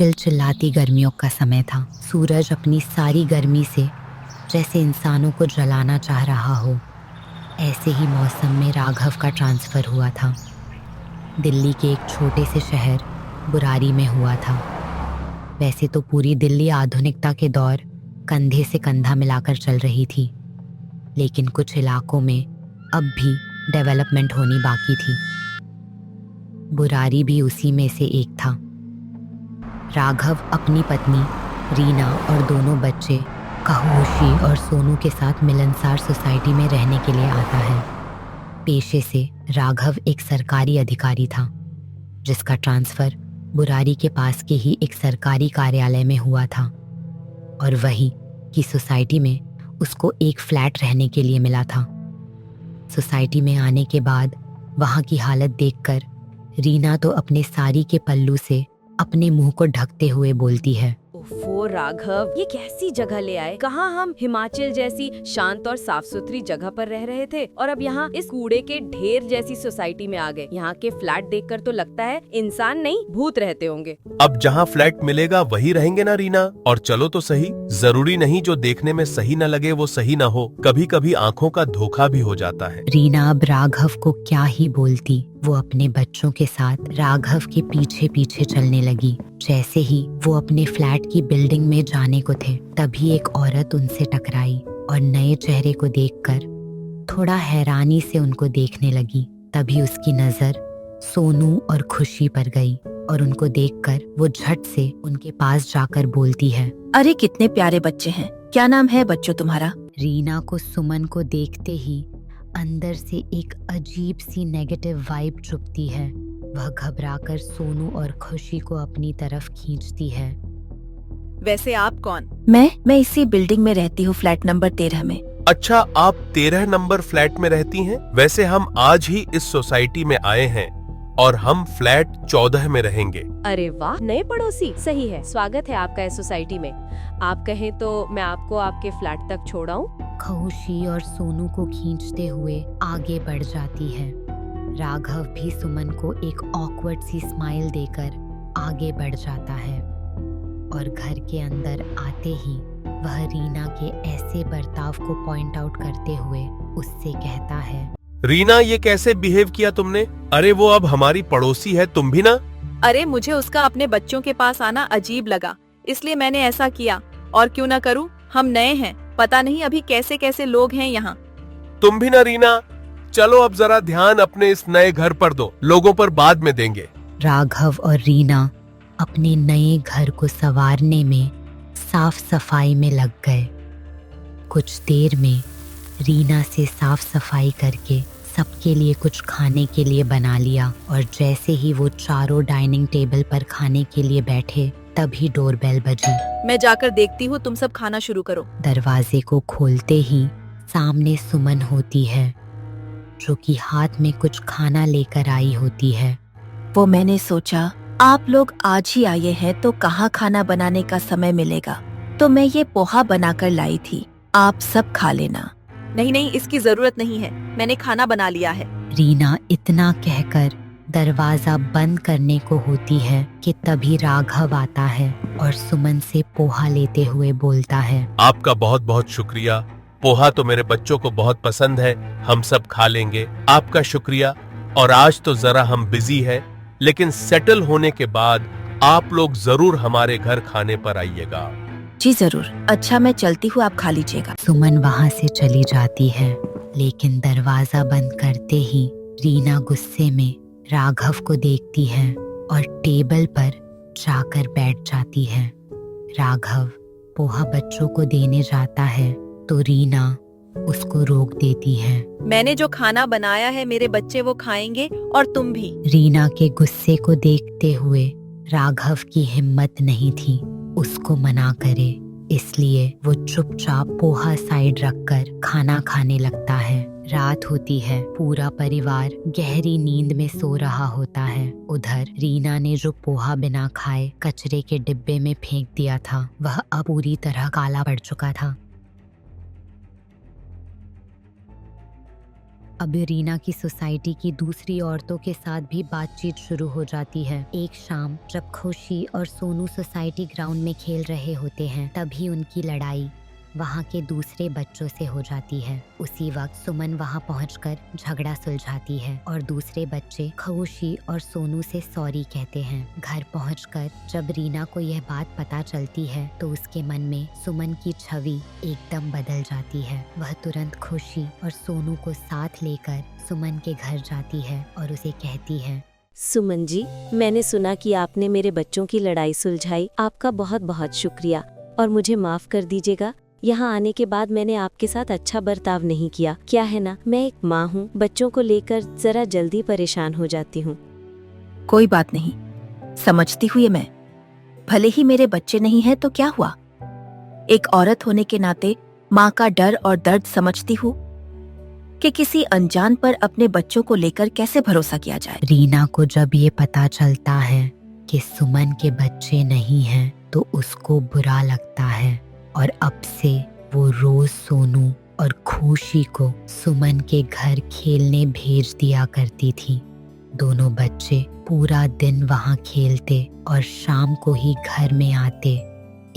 चिलचिलाती गर्मियों का समय था। सूरज अपनी सारी गर्मी से जैसे इंसानों को जलाना चाह रहा हो। ऐसे ही मौसम में राघव का ट्रांसफ़र हुआ था। दिल्ली के एक छोटे से शहर बुरारी में हुआ था। वैसे तो पूरी दिल्ली आधुनिकता के दौर कंधे से कंधा मिलाकर चल रही थी, लेकिन कुछ इलाकों में अब भी डेवलपमेंट होनी बाकी थी। बुरारी भी उसी में से एक था। राघव अपनी पत्नी रीना और दोनों बच्चे कहूशी और सोनू के साथ मिलनसार सोसाइटी में रहने के लिए आता है। पेशे से राघव एक सरकारी अधिकारी था, जिसका ट्रांसफ़र बुरारी के पास के ही एक सरकारी कार्यालय में हुआ था, और वही की सोसाइटी में उसको एक फ्लैट रहने के लिए मिला था। सोसाइटी में आने के बाद वहाँ की हालत देखकर रीना तो अपने साड़ी के पल्लू से अपने मुंह को ढकते हुए बोलती है, ओफो राघव, ये कैसी जगह ले आए। कहाँ हम हिमाचल जैसी शांत और साफ सुथरी जगह पर रह रहे थे और अब यहाँ इस कूड़े के ढेर जैसी सोसाइटी में आ गए। यहाँ के फ्लैट देखकर तो लगता है इंसान नहीं भूत रहते होंगे। अब जहाँ फ्लैट मिलेगा वही रहेंगे ना रीना। और चलो तो सही, जरूरी नहीं जो देखने में सही न लगे वो सही न हो। कभी कभी आँखों का धोखा भी हो जाता है। रीना अब राघव को क्या ही बोलती। वो अपने बच्चों के साथ राघव के पीछे पीछे चलने लगी। जैसे ही वो अपने फ्लैट की बिल्डिंग में जाने को थे, तभी एक औरत उनसे टकराई और नए चेहरे को देखकर थोड़ा हैरानी से उनको देखने लगी। तभी उसकी नजर सोनू और खुशी पर गई और उनको देखकर वो झट से उनके पास जाकर बोलती है, अरे कितने प्यारे बच्चे हैं, क्या नाम है बच्चों तुम्हारा? रीना को सुमन को देखते ही अंदर से एक अजीब सी नेगेटिव वाइब चुभती है। वह घबराकर सोनू और खुशी को अपनी तरफ खींचती है। वैसे आप कौन? मैं इसी बिल्डिंग में रहती हूँ, फ्लैट नंबर 13 में। अच्छा, आप 13 नंबर फ्लैट में रहती हैं? वैसे हम आज ही इस सोसाइटी में आए हैं और हम फ्लैट 14 में रहेंगे। अरे वाह, नए पड़ोसी। सही है, स्वागत है आपका इस सोसाइटी में। आप कहें तो मैं आपको आपके फ्लैट तक छोड़ाऊं? खुशी और सोनू को खींचते हुए आगे बढ़ जाती है। राघव भी सुमन को एक ऑकवर्ड सी स्माइल देकर आगे बढ़ जाता है और घर के अंदर आते ही वह रीना के ऐसे बर्ताव को पॉइंट आउट करते हुए उससे कहता है, रीना, ये कैसे बिहेव किया तुमने? अरे वो अब हमारी पड़ोसी है, तुम भी ना। अरे मुझे उसका अपने बच्चों के पास आना अजीब लगा, इसलिए मैंने ऐसा किया। और क्यों ना करूं, हम नए हैं, पता नहीं अभी कैसे कैसे लोग हैं यहाँ। तुम भी ना रीना। चलो अब जरा ध्यान अपने इस नए घर पर दो, लोगों पर बाद में देंगे। राघव और रीना अपने नए घर को संवारने में साफ सफाई में लग गए। कुछ देर में रीना से साफ सफाई करके सबके लिए कुछ खाने के लिए बना लिया और जैसे ही वो चारों डाइनिंग टेबल पर खाने के लिए बैठे, तभी डोरबेल बजी। मैं जाकर देखती हूँ, तुम सब खाना शुरू करो। दरवाजे को खोलते ही सामने सुमन होती है, जो कि हाथ में कुछ खाना लेकर आई होती है। वो मैंने सोचा आप लोग आज ही आए हैं तो कहाँ खाना बनाने का समय मिलेगा, तो मैं ये पोहा बनाकर लाई थी, आप सब खा लेना। नहीं, इसकी जरूरत नहीं है, मैंने खाना बना लिया है। रीना इतना कहकर दरवाजा बंद करने को होती है कि तभी राघव आता है और सुमन से पोहा लेते हुए बोलता है, आपका बहुत बहुत शुक्रिया। पोहा तो मेरे बच्चों को बहुत पसंद है, हम सब खा लेंगे। आपका शुक्रिया। और आज तो जरा हम बिजी है, लेकिन सेटल होने के बाद आप लोग जरूर हमारे घर खाने पर आइएगा। जी जरूर। अच्छा मैं चलती हूँ, आप खा लीजिएगा। सुमन वहाँ से चली जाती है, लेकिन दरवाजा बंद करते ही रीना गुस्से में राघव को देखती है और टेबल पर जाकर बैठ जाती है। राघव पोहा बच्चों को देने जाता है तो रीना उसको रोक देती है। मैंने जो खाना बनाया है मेरे बच्चे वो खाएंगे और तुम भी। रीना के गुस्से को देखते हुए राघव की हिम्मत नहीं थी उसको मना करे, इसलिए वो चुपचाप पोहा साइड रखकर खाना खाने लगता है। रात होती है, पूरा परिवार गहरी नींद में सो रहा होता है। उधर रीना ने जो पोहा बिना खाए कचरे के डिब्बे में फेंक दिया था, वह अब पूरी तरह काला पड़ चुका था। अब रीना की सोसाइटी की दूसरी औरतों के साथ भी बातचीत शुरू हो जाती है। एक शाम जब खुशी और सोनू सोसाइटी ग्राउंड में खेल रहे होते हैं, तभी उनकी लड़ाई वहाँ के दूसरे बच्चों से हो जाती है। उसी वक्त सुमन वहाँ पहुंचकर झगड़ा सुलझाती है और दूसरे बच्चे खुशी और सोनू से सॉरी कहते हैं। घर पहुंचकर जब रीना को यह बात पता चलती है तो उसके मन में सुमन की छवि एकदम बदल जाती है। वह तुरंत खुशी और सोनू को साथ लेकर सुमन के घर जाती है और उसे कहती है, सुमन जी, मैंने सुना कि आपने मेरे बच्चों की लड़ाई सुलझाई। आपका बहुत बहुत शुक्रिया और मुझे माफ कर दीजिएगा। यहाँ आने के बाद मैंने आपके साथ अच्छा बर्ताव नहीं किया। क्या है ना, मैं एक माँ हूँ, बच्चों को लेकर जरा जल्दी परेशान हो जाती हूँ। कोई बात नहीं, समझती हुई मैं। भले ही मेरे बच्चे नहीं हैं तो क्या हुआ। एक औरत होने के नाते माँ का डर और दर्द समझती हूँ कि किसी अनजान पर अपने बच्चों को लेकर कैसे भरोसा किया जाए। रीना को जब ये पता चलता है कि सुमन के बच्चे नहीं हैं तो उसको बुरा लगता है और अब से वो रोज सोनू और खुशी को सुमन के घर खेलने भेज दिया करती थी। दोनों बच्चे पूरा दिन वहाँ खेलते और शाम को ही घर में आते।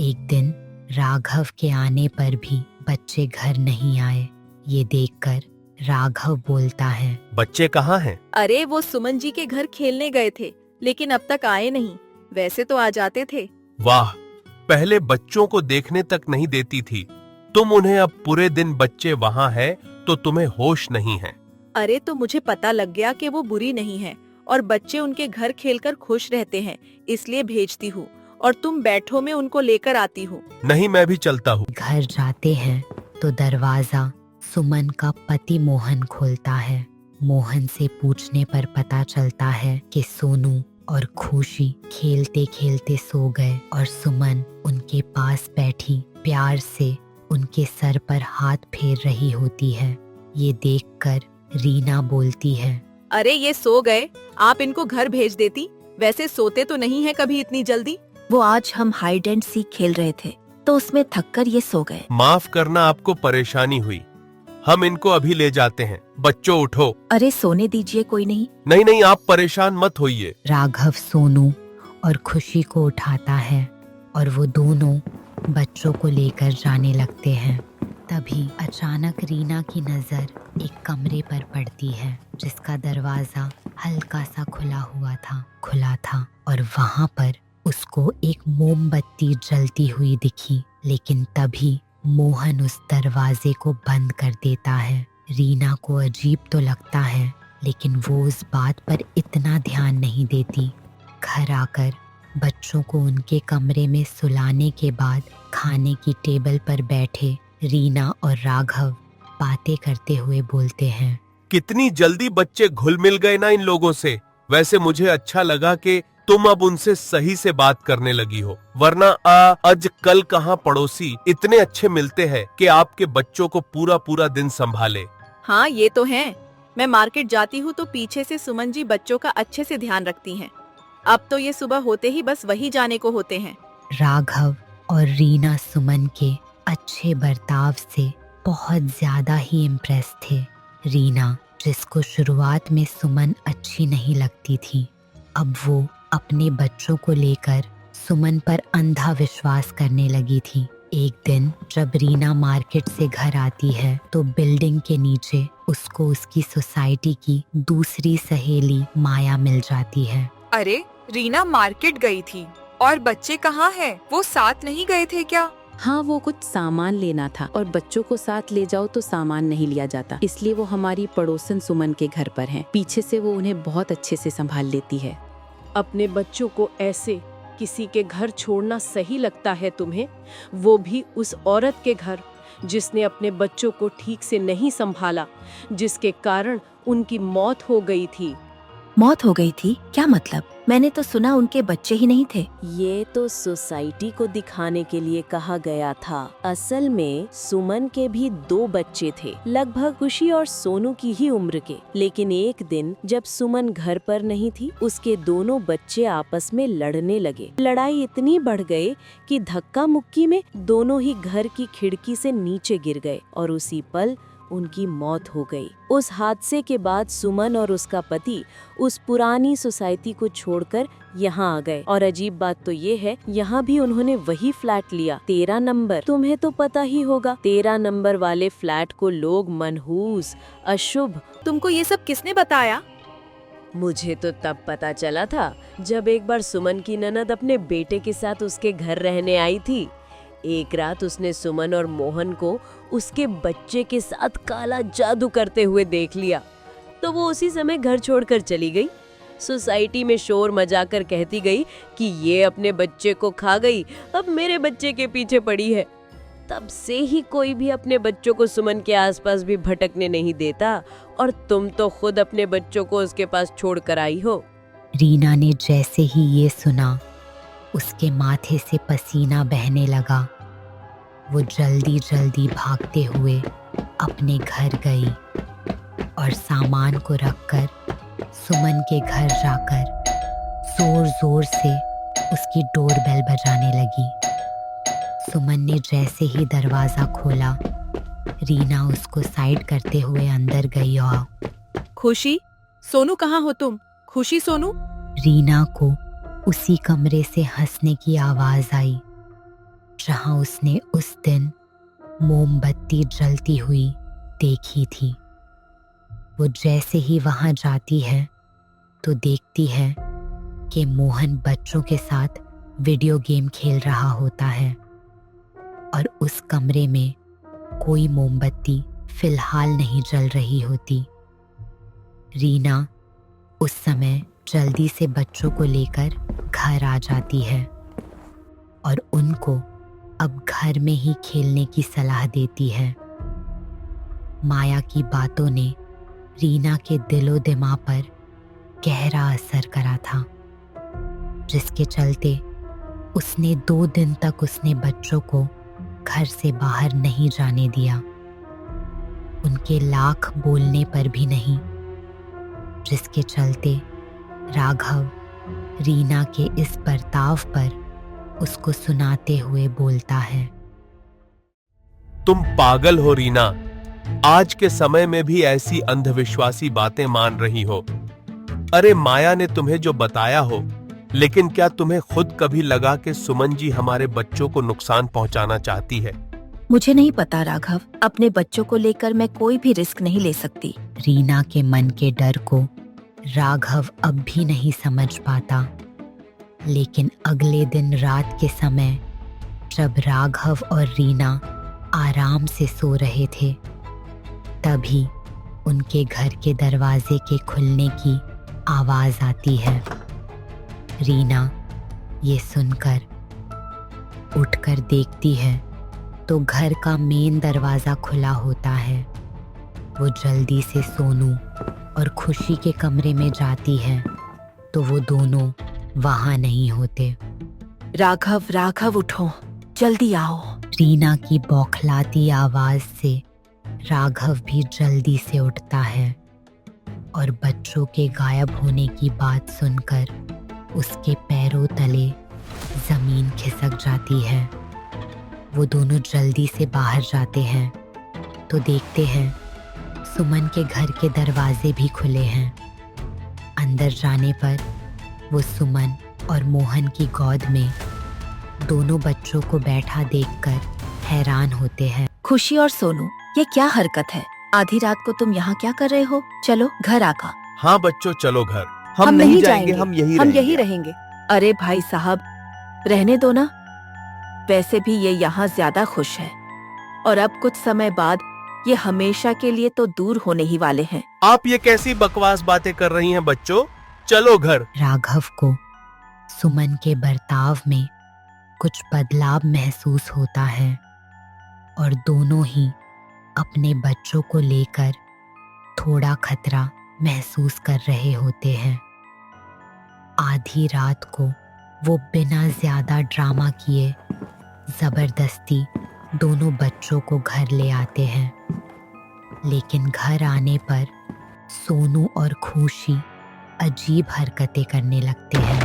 एक दिन राघव के आने पर भी बच्चे घर नहीं आए। ये देखकर राघव बोलता है, बच्चे कहाँ हैं? अरे वो सुमन जी के घर खेलने गए थे, लेकिन अब तक आए नहीं। वैसे तो आ जाते थे। वाह, पहले बच्चों को देखने तक नहीं देती थी तुम उन्हें, अब पूरे दिन बच्चे वहाँ हैं तो तुम्हें होश नहीं है। अरे तो मुझे पता लग गया कि वो बुरी नहीं है और बच्चे उनके घर खेलकर खुश रहते हैं, इसलिए भेजती हूँ और तुम बैठो, मैं उनको लेकर आती हूँ। नहीं, मैं भी चलता हूँ। घर जाते हैं तो दरवाजा सुमन का पति मोहन खोलता है। मोहन से पूछने पर पता चलता है कि सोनू और खुशी खेलते खेलते सो गए और सुमन उनके पास बैठी प्यार से उनके सर पर हाथ फेर रही होती है। ये देखकर रीना बोलती है, अरे ये सो गए, आप इनको घर भेज देती। वैसे सोते तो नहीं है कभी इतनी जल्दी। वो आज हम हाइड एंड सीक खेल रहे थे तो उसमें थककर ये सो गए। माफ करना, आपको परेशानी हुई। हम इनको अभी ले जाते हैं। बच्चों उठो। अरे सोने दीजिए, कोई नहीं। नहीं नहीं, आप परेशान मत होइए। राघव सोनू और खुशी को उठाता है और वो दोनों बच्चों को लेकर जाने लगते हैं। तभी अचानक रीना की नजर एक कमरे पर पड़ती है जिसका दरवाजा हल्का सा खुला था और वहाँ पर उसको एक मोमबत्ती जलती हुई दिखी। लेकिन तभी मोहन उस दरवाजे को बंद कर देता है। रीना को अजीब तो लगता है लेकिन वो उस बात पर इतना ध्यान नहीं देती। घर आकर बच्चों को उनके कमरे में सुलाने के बाद खाने की टेबल पर बैठे रीना और राघव बातें करते हुए बोलते हैं, कितनी जल्दी बच्चे घुल मिल गए ना इन लोगों से। वैसे मुझे अच्छा लगा कि तुम अब उनसे सही से बात करने लगी हो, वरना आज कल कहाँ पड़ोसी इतने अच्छे मिलते हैं कि आपके बच्चों को पूरा पूरा दिन संभाले। हाँ ये तो है। मैं मार्केट जाती हूँ तो पीछे से सुमन जी बच्चों का अच्छे से ध्यान रखती हैं। अब तो ये सुबह होते ही बस वही जाने को होते हैं। राघव और रीना सुमन के अच्छे बर्ताव से बहुत ज्यादा ही इम्प्रेस थे। रीना, जिसको शुरुआत में सुमन अच्छी नहीं लगती थी, अब वो अपने बच्चों को लेकर सुमन पर अंधा विश्वास करने लगी थी। एक दिन जब रीना मार्केट से घर आती है तो बिल्डिंग के नीचे उसको उसकी सोसाइटी की दूसरी सहेली माया मिल जाती है। अरे रीना मार्केट गई थी और बच्चे कहाँ हैं? वो साथ नहीं गए थे क्या? हाँ, वो कुछ सामान लेना था और बच्चों को साथ ले जाओ तो सामान नहीं लिया जाता, इसलिए वो हमारी पड़ोसन सुमन के घर पर हैं। पीछे से वो उन्हें बहुत अच्छे से संभाल लेती है। अपने बच्चों को ऐसे किसी के घर छोड़ना सही लगता है तुम्हें? वो भी उस औरत के घर जिसने अपने बच्चों को ठीक से नहीं संभाला, जिसके कारण उनकी मौत हो गई थी। मौत हो गई थी? क्या मतलब? मैंने तो सुना उनके बच्चे ही नहीं थे। ये तो सोसाइटी को दिखाने के लिए कहा गया था। असल में सुमन के भी 2 बच्चे थे, लगभग खुशी और सोनू की ही उम्र के। लेकिन एक दिन जब सुमन घर पर नहीं थी, उसके दोनों बच्चे आपस में लड़ने लगे। लड़ाई इतनी बढ़ गई कि धक्का मुक्की में दोनों ही घर की खिड़की से नीचे गिर गए और उसी पल उनकी मौत हो गई। उस हादसे के बाद सुमन और उसका पति उस पुरानी सोसाइटी को छोड़कर यहाँ आ गए। और अजीब बात तो ये है, यहाँ भी उन्होंने वही फ्लैट लिया, 13 नंबर। तुम्हें तो पता ही होगा, 13 नंबर वाले फ्लैट को लोग मनहूस, अशुभ। तुमको ये सब किसने बताया? मुझे तो तब पता चला था जब एक बार सुमन की ननद अपने बेटे के साथ उसके घर रहने आई थी। एक रात उसने सुमन और मोहन को उसके बच्चे के साथ काला जादू करते हुए देख लिया, तो वो उसी समय घर छोड़कर चली गई। सोसाइटी में शोर मचाकर कहती गई कि ये अपने बच्चे को खा गई, अब मेरे बच्चे के पीछे पड़ी है। तब से ही कोई भी अपने बच्चों को सुमन के आसपास भी भटकने नहीं देता, और तुम तो खुद अपने बच्चों को उसके पास छोड़कर आई हो। रीना ने जैसे ही ये सुना, उसके माथे से पसीना बहने लगा। वो जल्दी जल्दी भागते हुए अपने घर गई और सामान को रखकर सुमन के घर जाकर जोर जोर से उसकी डोरबेल बजाने लगी। सुमन ने जैसे ही दरवाजा खोला, रीना उसको साइड करते हुए अंदर गई और खुशी, सोनू कहाँ हो तुम? खुशी, सोनू। रीना को उसी कमरे से हंसने की आवाज आई जहां उसने उस दिन मोमबत्ती जलती हुई देखी थी। वो जैसे ही वहां जाती है तो देखती है कि मोहन बच्चों के साथ वीडियो गेम खेल रहा होता है और उस कमरे में कोई मोमबत्ती फिलहाल नहीं जल रही होती। रीना उस समय जल्दी से बच्चों को लेकर घर आ जाती है और उनको अब घर में ही खेलने की सलाह देती है। माया की बातों ने रीना के दिलो दिमाग पर गहरा असर करा था, जिसके चलते उसने 2 दिन तक उसने बच्चों को घर से बाहर नहीं जाने दिया, उनके लाख बोलने पर भी नहीं, जिसके चलते राघव रीना के इस बर्ताव पर उसको सुनाते हुए बोलता है, तुम पागल हो रीना, आज के समय में भी ऐसी अंधविश्वासी बातें मान रही हो। अरे माया ने तुम्हें जो बताया हो, लेकिन क्या तुम्हें खुद कभी लगा कि सुमन जी हमारे बच्चों को नुकसान पहुंचाना चाहती है? मुझे नहीं पता राघव, अपने बच्चों को लेकर मैं कोई भी रिस्क नहीं ले सकती। रीना के मन के डर को राघव अब भी नहीं समझ पाता, लेकिन अगले दिन रात के समय जब राघव और रीना आराम से सो रहे थे, तभी उनके घर के दरवाजे के खुलने की आवाज आती है। रीना ये सुनकर उठकर देखती है तो घर का मेन दरवाजा खुला होता है। वो जल्दी से सोनू और खुशी के कमरे में जाती है तो वो दोनों वहां नहीं होते। राघव, राघव उठो, जल्दी आओ। रीना की बौखलाती आवाज से राघव भी जल्दी से उठता है और बच्चों के गायब होने की बात सुनकर उसके पैरों तले जमीन खिसक जाती है। वो दोनों जल्दी से बाहर जाते हैं तो देखते हैं सुमन के घर के दरवाजे भी खुले हैं। अंदर जाने पर वो सुमन और मोहन की गोद में दोनों बच्चों को बैठा देखकर हैरान होते हैं। खुशी और सोनू, ये क्या हरकत है? आधी रात को तुम यहाँ क्या कर रहे हो? चलो घर आका। हाँ बच्चों, चलो घर। हम नहीं जाएंगे, हम यही रहेंगे। अरे भाई साहब, रहने दो ना। वैसे भी ये यहाँ ज्यादा खुश है और अब कुछ समय बाद ये हमेशा के लिए तो दूर होने ही वाले हैं। आप ये कैसी बकवास बातें कर रही हैं बच्चों, चलो घर। राघव को सुमन के बर्ताव में कुछ बदलाव महसूस होता है और दोनों ही अपने बच्चों को लेकर थोड़ा खतरा महसूस कर रहे होते हैं। आधी रात को वो बिना ज्यादा ड्रामा किए जबरदस्ती दोनों बच्चों को घर ले आते हैं, लेकिन घर आने पर सोनू और खुशी अजीब हरकतें करने लगते हैं।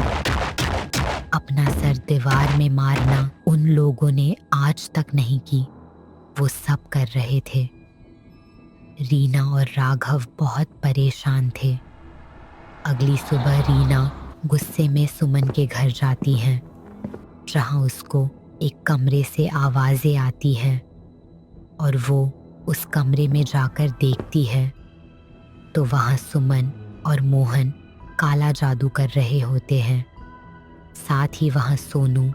अपना सर दीवार में मारना उन लोगों ने आज तक नहीं की, वो सब कर रहे थे। रीना और राघव बहुत परेशान थे। अगली सुबह रीना गुस्से में सुमन के घर जाती हैं, जहां उसको एक कमरे से आवाज़ें आती हैं और वो उस कमरे में जाकर देखती है तो वहाँ सुमन और मोहन काला जादू कर रहे होते हैं। साथ ही वहाँ सोनू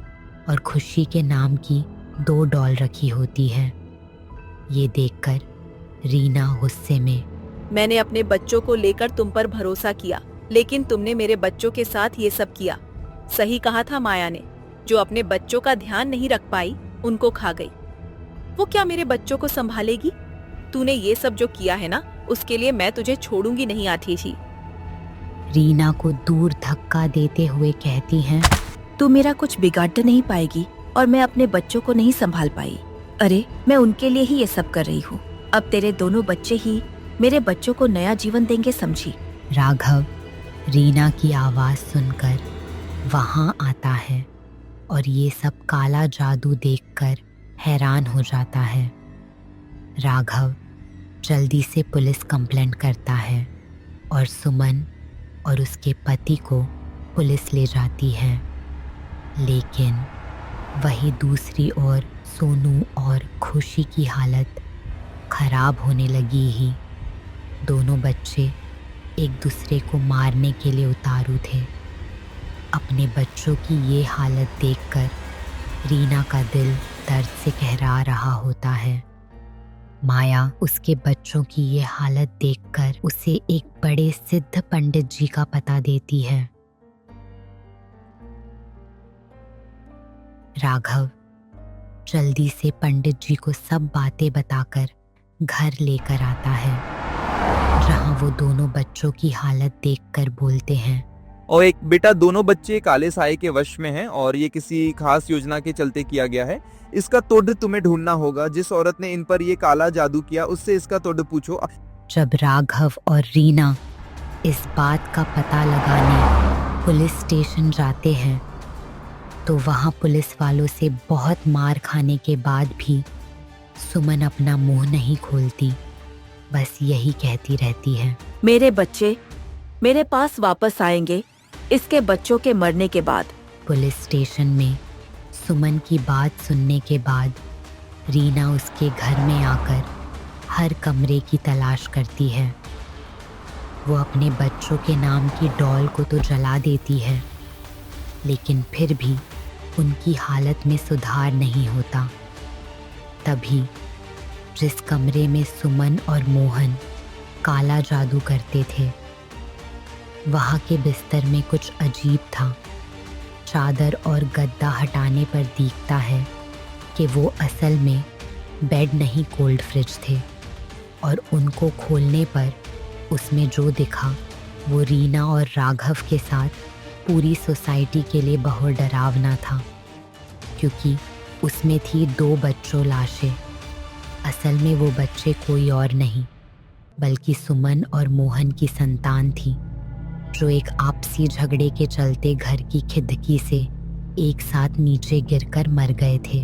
और खुशी के नाम की 2 डॉल रखी होती हैं। ये देखकर रीना गुस्से में, मैंने अपने बच्चों को लेकर तुम पर भरोसा किया, लेकिन तुमने मेरे बच्चों के साथ ये सब किया। सही कहा था माया ने, जो अपने बच्चों का ध्यान नहीं रख पाई उनको खा गई। वो क्या मेरे बच्चों को संभालेगी? तूने ये सब जो किया है ना, उसके लिए मैं तुझे छोड़ूंगी नहीं आतिशी। रीना को दूर धक्का देते हुए कहती हैं, तू मेरा कुछ बिगाड़ नहीं पाएगी और मैं अपने बच्चों को नहीं संभाल पाई। अरे मैं उनके लिए ही ये सब कर रही हूँ। अब तेरे दोनों बच्चे ही मेरे बच्चों को नया जीवन देंगे, समझी? राघव रीना की आवाज़ सुनकर वहाँ आता है और ये सब काला जादू देखकर हैरान हो जाता है। राघव जल्दी से पुलिस कंप्लेंट करता है और सुमन और उसके पति को पुलिस ले जाती है। लेकिन वही दूसरी ओर सोनू और खुशी की हालत खराब होने लगी ही। दोनों बच्चे एक दूसरे को मारने के लिए उतारू थे। अपने बच्चों की ये हालत देखकर रीना का दिल दर्द से कहरा रहा होता है। माया उसके बच्चों की ये हालत देखकर उसे एक बड़े सिद्ध पंडित जी का पता देती है। राघव जल्दी से पंडित जी को सब बातें बताकर घर लेकर आता है, जहां वो दोनों बच्चों की हालत देखकर बोलते हैं, और एक बेटा, दोनों बच्चे काले साए के वश में हैं और ये किसी खास योजना के चलते किया गया है। इसका तोड़ तुम्हें ढूंढना होगा। जिस औरत ने इन पर ये काला जादू किया उससे इसका तोड़ पूछो। जब राघव और रीना इस बात का पता लगाने पुलिस स्टेशन जाते हैं तो वहाँ पुलिस वालों से बहुत मार खाने के बाद भी सुमन अपना मुंह नहीं खोलती, बस यही कहती रहती है, मेरे बच्चे मेरे पास वापस आएंगे इसके बच्चों के मरने के बाद। पुलिस स्टेशन में सुमन की बात सुनने के बाद रीना उसके घर में आकर हर कमरे की तलाश करती है। वो अपने बच्चों के नाम की डॉल को तो जला देती है, लेकिन फिर भी उनकी हालत में सुधार नहीं होता। तभी जिस कमरे में सुमन और मोहन काला जादू करते थे, वहाँ के बिस्तर में कुछ अजीब था। चादर और गद्दा हटाने पर दिखता है कि वो असल में बेड नहीं कोल्ड फ्रिज थे, और उनको खोलने पर उसमें जो दिखा वो रीना और राघव के साथ पूरी सोसाइटी के लिए बहुत डरावना था, क्योंकि उसमें थी 2 बच्चों लाशें। असल में वो बच्चे कोई और नहीं बल्कि सुमन और मोहन की संतान थी, जो एक आपसी झगड़े के चलते घर की खिड़की से एक साथ नीचे गिरकर मर गए थे।